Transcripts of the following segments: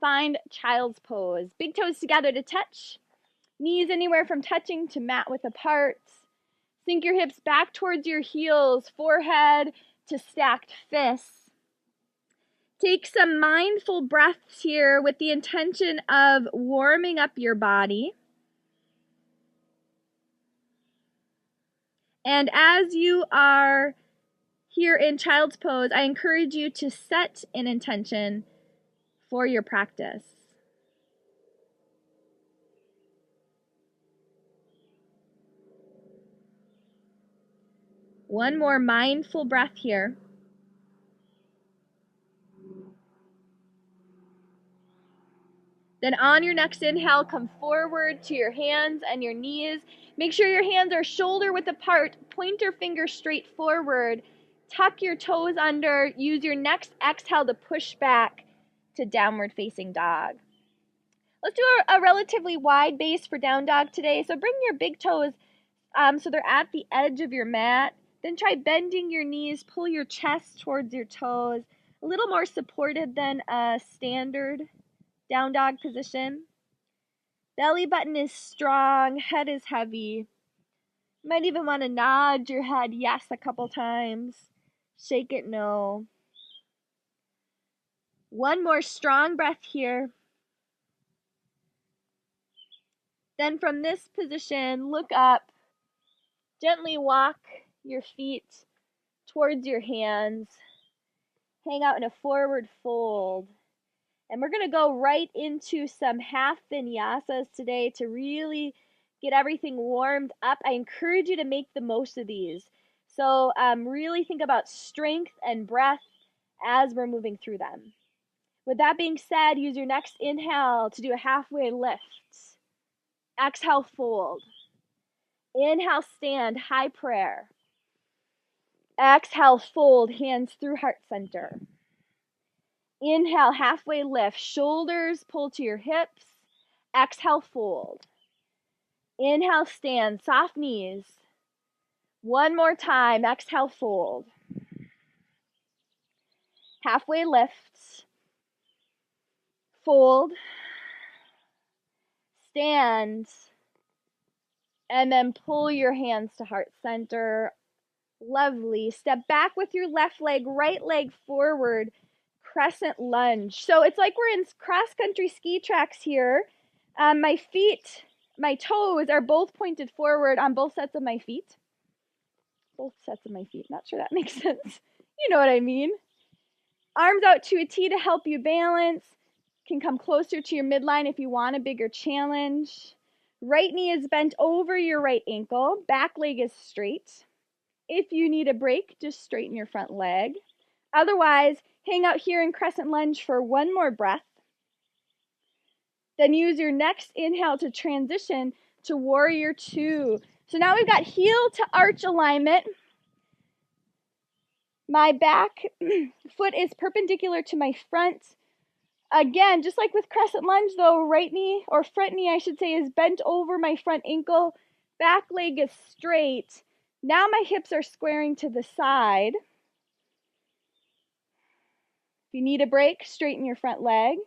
find child's pose. Big toes together to touch. Knees anywhere from touching to mat width apart. Sink your hips back towards your heels, forehead to stacked fists. Take some mindful breaths here with the intention of warming up your body. And as you are here in child's pose, I encourage you to set an intention for your practice. One more mindful breath here. Then on your next inhale, come forward to your hands and your knees. Make sure your hands are shoulder width apart, pointer finger straight forward. Tuck your toes under. Use your next exhale to push back to downward facing dog. Let's do a relatively wide base for down dog today. So bring your big toes so they're at the edge of your mat. Then try bending your knees, pull your chest towards your toes. A little more supported than a standard down dog position. Belly button is strong, head is heavy. You might even want to nod your head yes a couple times. Shake it no. One more strong breath here. Then from this position, look up. Gently walk your feet towards your hands. Hang out in a forward fold. And we're going to go right into some half vinyasas today to really get everything warmed up. I encourage you to make the most of these. So really think about strength and breath as we're moving through them. With that being said, use your next inhale to do a halfway lift. Exhale, fold. Inhale, stand, high prayer. Exhale, fold, hands through heart center. Inhale, halfway lift, shoulders pull to your hips. Exhale, fold. Inhale, stand, soft knees. One more time, exhale, fold. Halfway lift. Fold. Stand. And then pull your hands to heart center. Lovely. Step back with your left leg, right leg forward. Crescent lunge. So it's like we're in cross-country ski tracks here. My feet, my toes are both pointed forward on both sets of my feet. Both sets of my feet. Not sure that makes sense. You know what I mean. Arms out to a T to help you balance. Can come closer to your midline if you want a bigger challenge. Right knee is bent over your right ankle. Back leg is straight. If you need a break, just straighten your front leg. Otherwise, hang out here in crescent lunge for one more breath. Then use your next inhale to transition to warrior two. So now we've got heel to arch alignment. My back foot is perpendicular to my front. Again, just like with crescent lunge though, right knee, or front knee I should say, is bent over my front ankle. Back leg is straight. Now my hips are squaring to the side. If you need a break, straighten your front leg.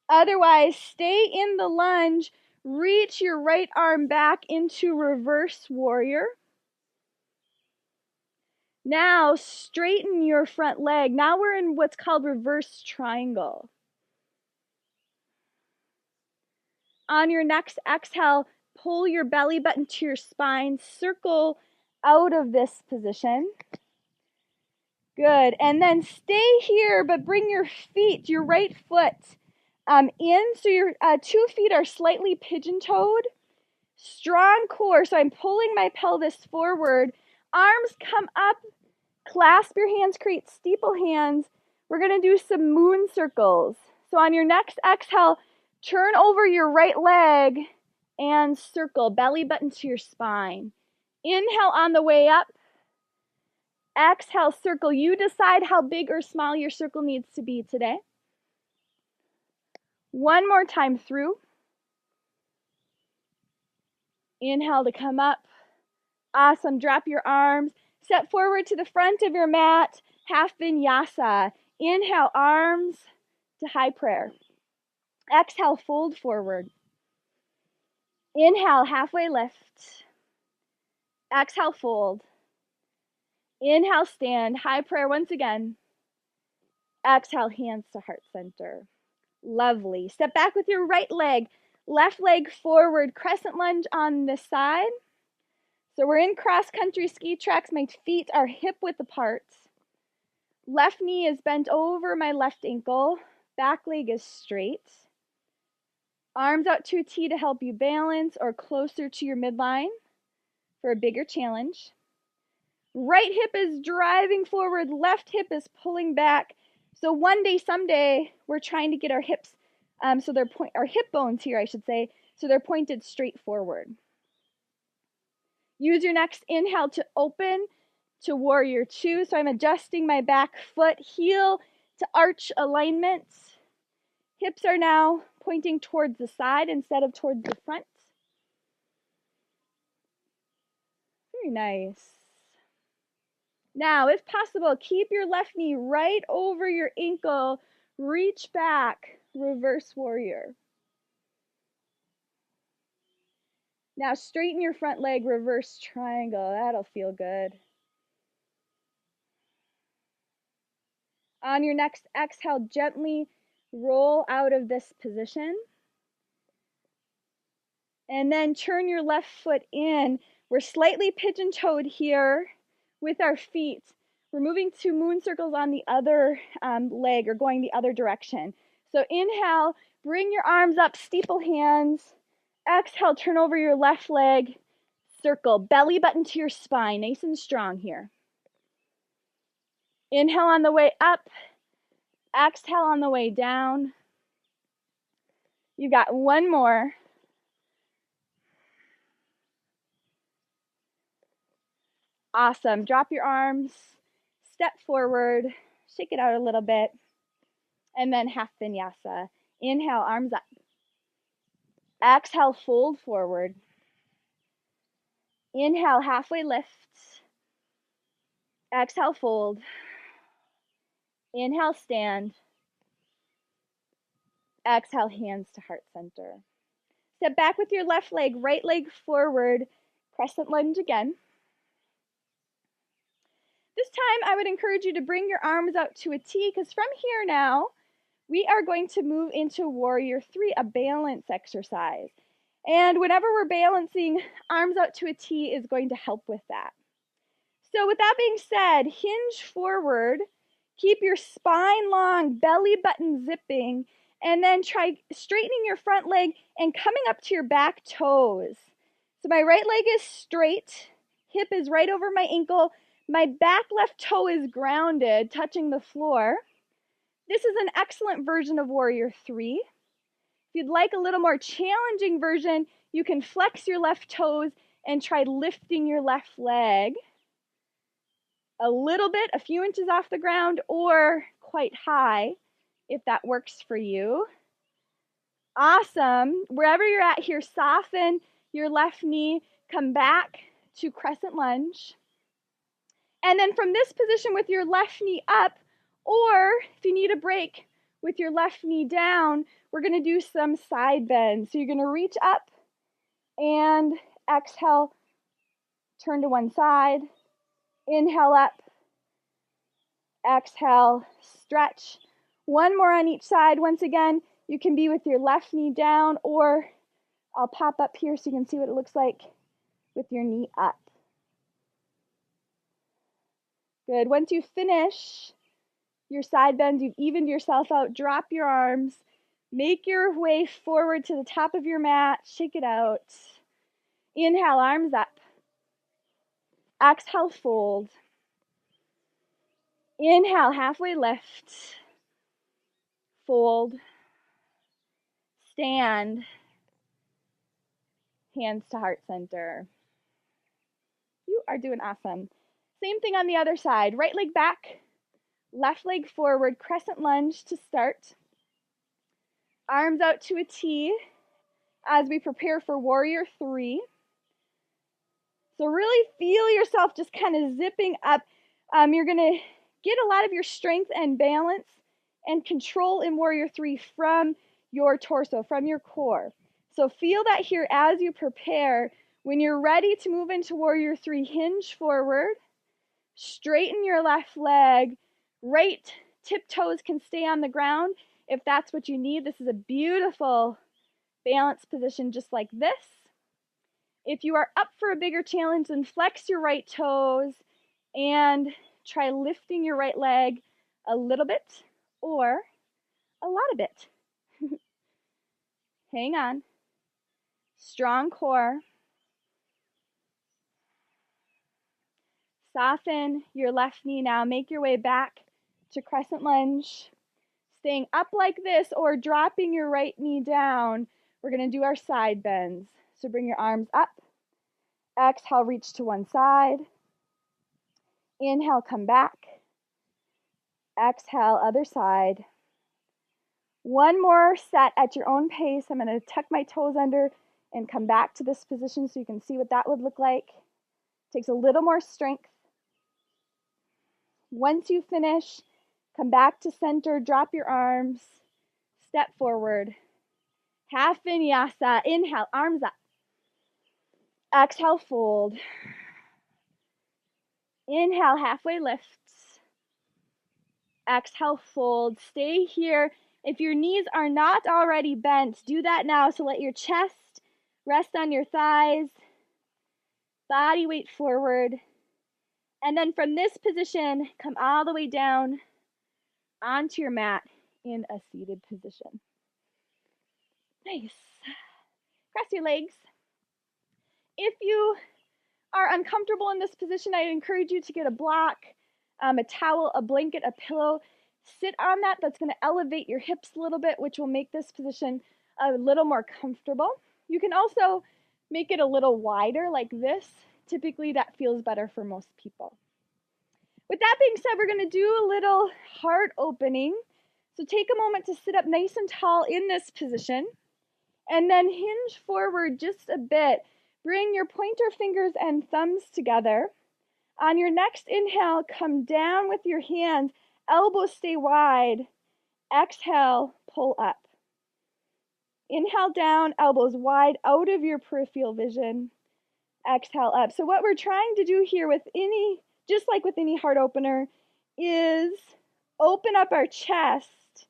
Otherwise, stay in the lunge. Reach your right arm back into reverse warrior. Now, straighten your front leg. Now we're in what's called reverse triangle. On your next exhale, pull your belly button to your spine. Circle out of this position. Good. And then stay here, but bring your feet, your right foot, in. So your 2 feet are slightly pigeon-toed. Strong core. So I'm pulling my pelvis forward. Arms come up. Clasp your hands, create steeple hands. We're going to do some moon circles. So on your next exhale, turn over your right leg and circle, belly button to your spine. Inhale on the way up. Exhale, circle. You decide how big or small your circle needs to be today. One more time through. Inhale to come up. Awesome. Drop your arms. Step forward to the front of your mat. Half vinyasa. Inhale, arms to high prayer. Exhale, fold forward. Inhale, halfway lift. Exhale, fold. Inhale, stand. High prayer once again. Exhale, hands to heart center. Lovely. Step back with your right leg. Left leg forward. Crescent lunge on this side. So we're in cross-country ski tracks. My feet are hip-width apart. Left knee is bent over my left ankle. Back leg is straight. Arms out to a T to help you balance or closer to your midline for a bigger challenge. Right hip is driving forward. Left hip is pulling back. So one day, someday, we're trying to get our hips, our hip bones here, I should say, so they're pointed straight forward. Use your next inhale to open to warrior two. So I'm adjusting my back foot, heel to arch alignment. Hips are now pointing towards the side instead of towards the front. Very nice. Now, if possible, keep your left knee right over your ankle. Reach back, reverse warrior. Now straighten your front leg, reverse triangle. That'll feel good. On your next exhale, gently roll out of this position. And then turn your left foot in. We're slightly pigeon-toed here with our feet. We're moving to moon circles on the other leg, or going the other direction. So inhale, bring your arms up, steeple hands. Exhale, turn over your left leg, circle, belly button to your spine, nice and strong here. Inhale on the way up, exhale on the way down. You got one more. Awesome. Drop your arms, step forward, shake it out a little bit, and then half vinyasa. Inhale, arms up. Exhale, fold forward. Inhale, halfway lift. Exhale, fold. Inhale, stand. Exhale, hands to heart center. Step back with your left leg, right leg forward, crescent lunge again. This time I would encourage you to bring your arms out to a T, because from here now, we are going to move into warrior three, a balance exercise. And whenever we're balancing, arms out to a T is going to help with that. So with that being said, hinge forward, keep your spine long, belly button zipping, and then try straightening your front leg and coming up to your back toes. So my right leg is straight, hip is right over my ankle, my back left toe is grounded, touching the floor. This is an excellent version of warrior three. If you'd like a little more challenging version, you can flex your left toes and try lifting your left leg a little bit, a few inches off the ground, or quite high, if that works for you. Awesome. Wherever you're at here, soften your left knee, come back to crescent lunge. And then from this position with your left knee up, or if you need a break with your left knee down, we're going to do some side bends. So you're going to reach up and exhale, turn to one side, inhale up, exhale, stretch. One more on each side. Once again, you can be with your left knee down, or I'll pop up here so you can see what it looks like with your knee up. Good. Once you finish your side bends, you've evened yourself out, drop your arms, make your way forward to the top of your mat, shake it out. Inhale, arms up. Exhale, fold. Inhale, halfway lift. Fold. Stand. Hands to heart center. You are doing awesome. Same thing on the other side. Right leg back, left leg forward, crescent lunge to start. Arms out to a T as we prepare for warrior three. So really feel yourself just kind of zipping up. You're going to get a lot of your strength and balance and control in warrior three from your torso, from your core. So feel that here as you prepare. When you're ready to move into warrior three, hinge forward, straighten your left leg, right tiptoes can stay on the ground if that's what you need. This is a beautiful balanced position just like this. If you are up for a bigger challenge, then flex your right toes and try lifting your right leg a little bit or a lot of it. Hang on. Strong core. Soften your left knee now. Make your way back to crescent lunge. Staying up like this or dropping your right knee down. We're going to do our side bends. So bring your arms up. Exhale, reach to one side. Inhale, come back. Exhale, other side. One more set at your own pace. I'm going to tuck my toes under and come back to this position so you can see what that would look like. Takes a little more strength. Once you finish, come back to center, drop your arms, step forward. Half vinyasa. Inhale, arms up. Exhale, fold. Inhale, halfway lifts. Exhale, fold. Stay here. If your knees are not already bent, do that now. So let your chest rest on your thighs. Body weight forward. And then from this position, come all the way down onto your mat in a seated position. Nice. Cross your legs. If you are uncomfortable in this position, I encourage you to get a block, a towel, a blanket, a pillow. Sit on that. That's going to elevate your hips a little bit, which will make this position a little more comfortable. You can also make it a little wider like this. Typically, that feels better for most people. With that being said, we're going to do a little heart opening. So take a moment to sit up nice and tall in this position, and then hinge forward just a bit. Bring your pointer fingers and thumbs together. On your next inhale, come down with your hands. Elbows stay wide. Exhale, pull up. Inhale down, elbows wide out of your peripheral vision. Exhale up. So what we're trying to do here just like with any heart opener, is open up our chest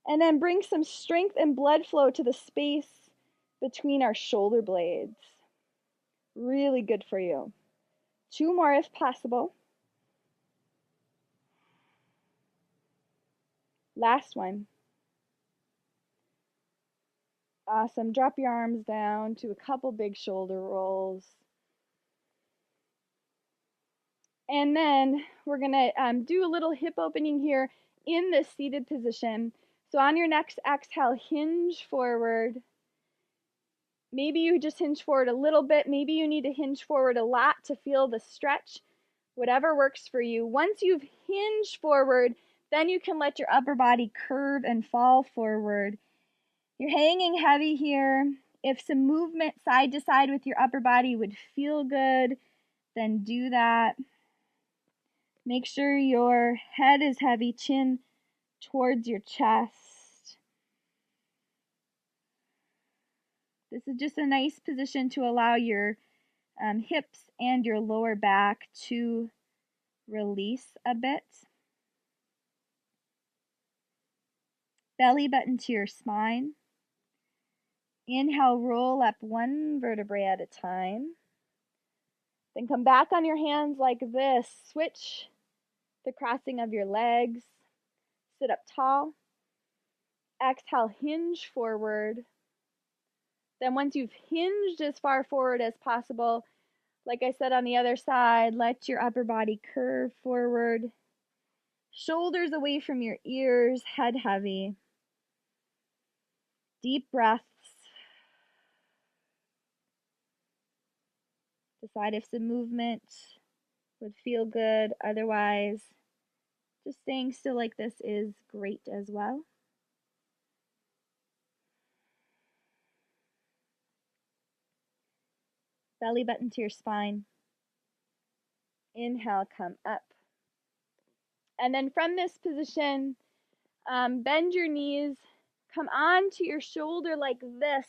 and then bring some strength and blood flow to the space between our shoulder blades. Really good for you. 2 more if possible. Last one. Awesome. Drop your arms down to a couple big shoulder rolls. And then we're going to do a little hip opening here in this seated position. So on your next exhale, hinge forward. Maybe you just hinge forward a little bit. Maybe you need to hinge forward a lot to feel the stretch. Whatever works for you. Once you've hinged forward, then you can let your upper body curve and fall forward. You're hanging heavy here. If some movement side to side with your upper body would feel good, then do that. Make sure your head is heavy, chin towards your chest. This is just a nice position to allow your hips and your lower back to release a bit. Belly button to your spine. Inhale, roll up one vertebrae at a time. Then come back on your hands like this. Switch the crossing of your legs. Sit up tall. Exhale, hinge forward. Then once you've hinged as far forward as possible, like I said on the other side, let your upper body curve forward. Shoulders away from your ears, head heavy. Deep breaths. Decide if some movement would feel good. Otherwise, just staying still like this is great as well. Belly button to your spine. Inhale, come up. And then from this position, bend your knees, Come onto your shoulder like this.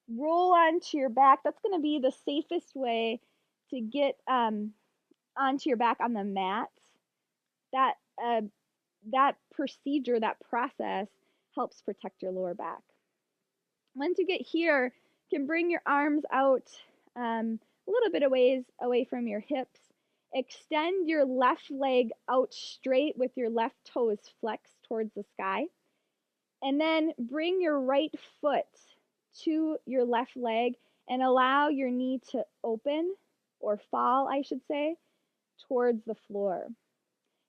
Roll onto your back. That's going to be the safest way to get onto your back on the mat. That that procedure, that process helps protect your lower back. Once you get here, you can bring your arms out a little bit of ways away from your hips. Extend your left leg out straight with your left toes flexed towards the sky. And then bring your right foot to your left leg and allow your knee to open, or fall, I should say, towards the floor.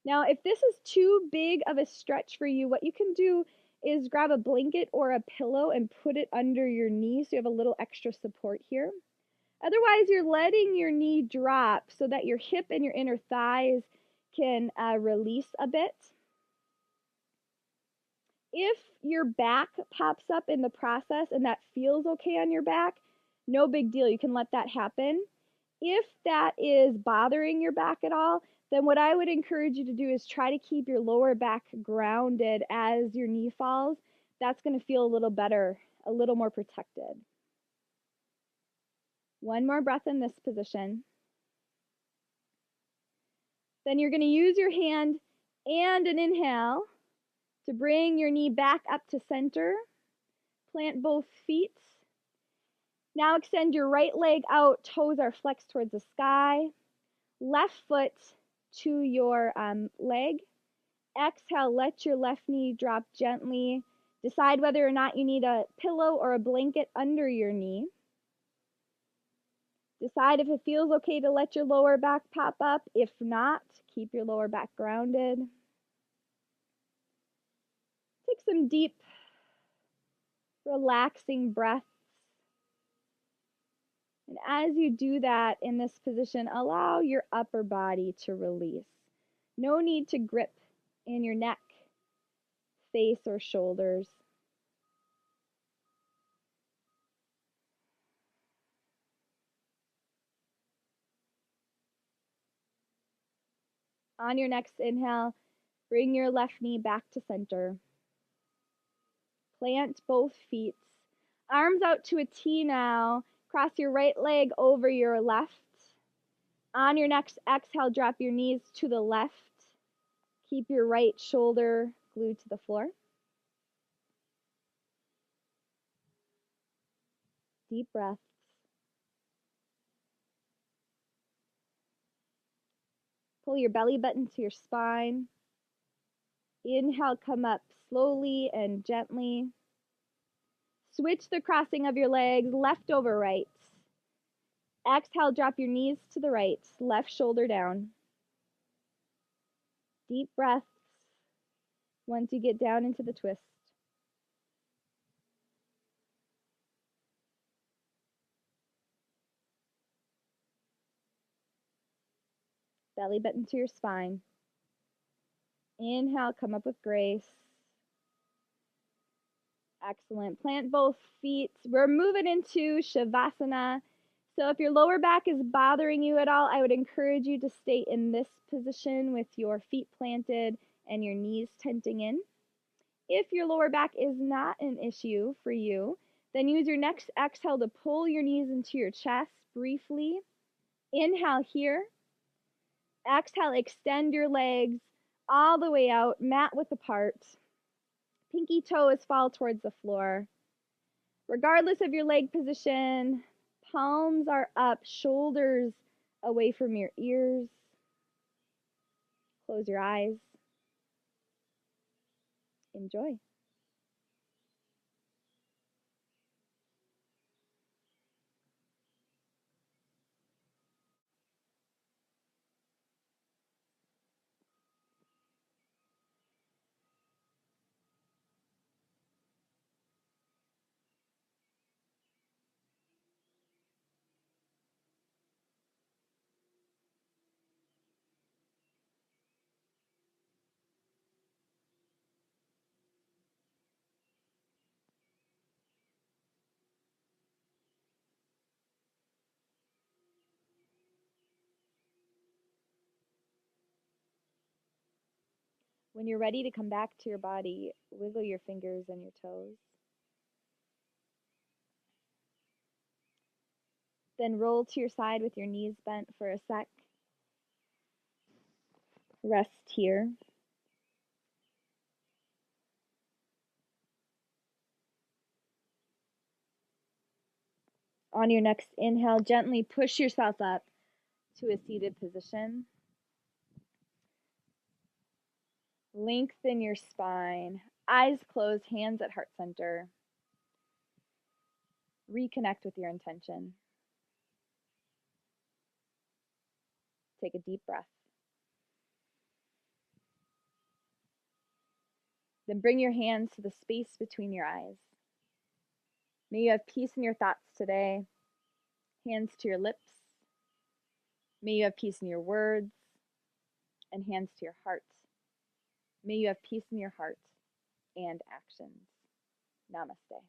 Now, if this is too big of a stretch for you, what you can do is grab a blanket or a pillow and put it under your knee so you have a little extra support here. Otherwise, you're letting your knee drop so that your hip and your inner thighs can release a bit. If your back pops up in the process and that feels okay on your back, no big deal. You can let that happen. If that is bothering your back at all, then what I would encourage you to do is try to keep your lower back grounded as your knee falls. That's going to feel a little better, a little more protected. One more breath in this position. Then you're going to use your hand and an inhale to bring your knee back up to center. Plant both feet. Now extend your right leg out, toes are flexed towards the sky. Left foot to your leg. Exhale, let your left knee drop gently. Decide whether or not you need a pillow or a blanket under your knee. Decide if it feels okay to let your lower back pop up. If not, keep your lower back grounded. Take some deep, relaxing breaths. And as you do that in this position, allow your upper body to release. No need to grip in your neck, face, or shoulders. On your next inhale, bring your left knee back to center. Plant both feet. Arms out to a T now. Cross your right leg over your left. On your next exhale, drop your knees to the left. Keep your right shoulder glued to the floor. Deep breaths. Pull your belly button to your spine. Inhale, come up slowly and gently. Switch the crossing of your legs, left over right. Exhale, drop your knees to the right, left shoulder down. Deep breaths once you get down into the twist. Belly button to your spine. Inhale, come up with grace. Excellent. Plant both feet. We're moving into Shavasana. So if your lower back is bothering you at all, I would encourage you to stay in this position with your feet planted and your knees tenting in. If your lower back is not an issue for you, then use your next exhale to pull your knees into your chest briefly. Inhale here. Exhale, extend your legs all the way out, mat width apart. Pinky toes fall towards the floor. Regardless of your leg position, palms are up, shoulders away from your ears. Close your eyes. Enjoy. When you're ready to come back to your body, wiggle your fingers and your toes. Then roll to your side with your knees bent for a sec. Rest here. On your next inhale, gently push yourself up to a seated position. Lengthen your spine. Eyes closed, hands at heart center. Reconnect with your intention. Take a deep breath. Then bring your hands to the space between your eyes. May you have peace in your thoughts today. Hands to your lips. May you have peace in your words. And hands to your heart. May you have peace in your heart and actions. Namaste.